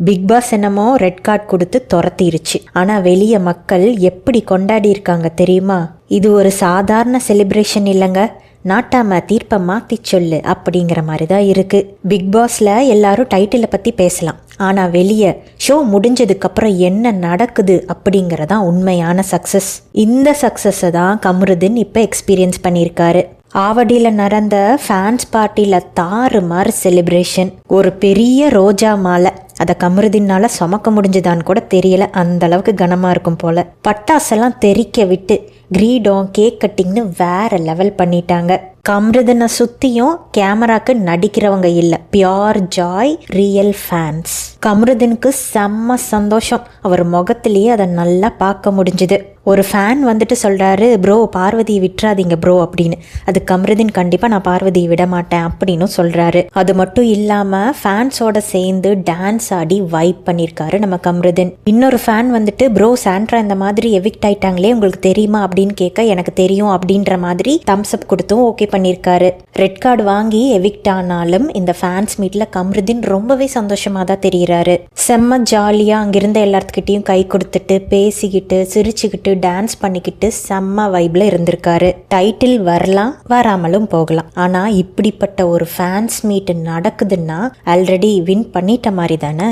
Big pass என்னமோ red card கொடுத்து துரத்திருச்சு. ஆனா வெளிய மக்கள் எப்படி கொண்டாடி இருக்காங்க தெரியுமா? இது ஒரு சாதாரண செலிப்ரேஷன் இல்லைங்க, நாட்டாம தீர்ப்பை மாத்தி சொல்லு அப்படிங்கிற மாதிரி தான் இருக்கு. பிக் பாஸ்ல எல்லாரும் டைட்டிலை பத்தி பேசலாம், ஆனா வெளியே ஷோ முடிஞ்சதுக்கு அப்புறம் என்ன நடக்குது அப்படிங்கறதான் உண்மையான சக்சஸ். இந்த சக்சஸை தான் கமருதீன் இப்ப எக்ஸ்பீரியன்ஸ் பண்ணியிருக்காரு. ஆவடியில நடந்த ஃபேன்ஸ் பார்ட்டியில தாறுமாறு செலிப்ரேஷன். ஒரு பெரிய ரோஜா மாலை, அதை கமருதீனால சுமக்க முடிஞ்சுதான்னு கூட தெரியல, அந்த அளவுக்கு கனமா இருக்கும் போல. பட்டாசெல்லாம் தெறிக்க விட்டு கிரீடம் கேக் கட்டிங்னு வேற லெவல் பண்ணிட்டாங்க. கமருதீனை சுத்தியும் கேமராக்கு நடிக்கிறவங்க இல்ல, பியோர் ஜாய், ரியல் ஃபேன்ஸ். கமருதீனுக்கு செம்ம சந்தோஷம், அவர் முகத்திலேயே அதை நல்லா பார்க்க முடிஞ்சுது. ஒரு ஃபேன் வந்துட்டு சொல்றாரு, ப்ரோ பார்வதியை விட்டுறாதீங்க ப்ரோ அப்படின்னு. அது கமருதீன் கண்டிப்பா நான் பார்வதியை விட மாட்டேன் அப்படின்னு சொல்றாரு. அது மட்டும் இல்லாம ஃபேன்ஸோட சேர்ந்து டான்ஸ் ஆடி வைப் பண்ணிருக்காரு நம்ம கமருதீன். இன்னொரு ஃபேன் வந்துட்டு, ப்ரோ சாண்ட்ரா இந்த மாதிரி எவிக்ட் ஆயிட்டாங்களே உங்களுக்கு தெரியுமா அப்படின்னு கேட்க, எனக்கு தெரியும் அப்படின்ற மாதிரி தம்ஸ் அப் கொடுத்தும் ஓகே பண்ணிருக்காரு. ரெட் கார்டு வாங்கி எவிக்ட் ஆனாலும் இந்த ஃபேன்ஸ் மீட்ல கமருதீன் ரொம்பவே சந்தோஷமா தான் தெரியுறாரு. செம்ம ஜாலியா அங்கிருந்த எல்லாத்துக்கிட்டையும் கை கொடுத்துட்டு பேசிக்கிட்டு சிரிச்சுக்கிட்டு டான்ஸ் பண்ணிக்கிட்டு செம்ம வைப்ல இருந்திருக்காரு. டைட்டில் வரலாம் வராமலும் போகலாம், ஆனா இப்படிப்பட்ட ஒரு ஃபேன்ஸ் மீட் நடக்குதுன்னா ஆல்ரெடி வின் பண்ணிட்ட மாதிரி தானே.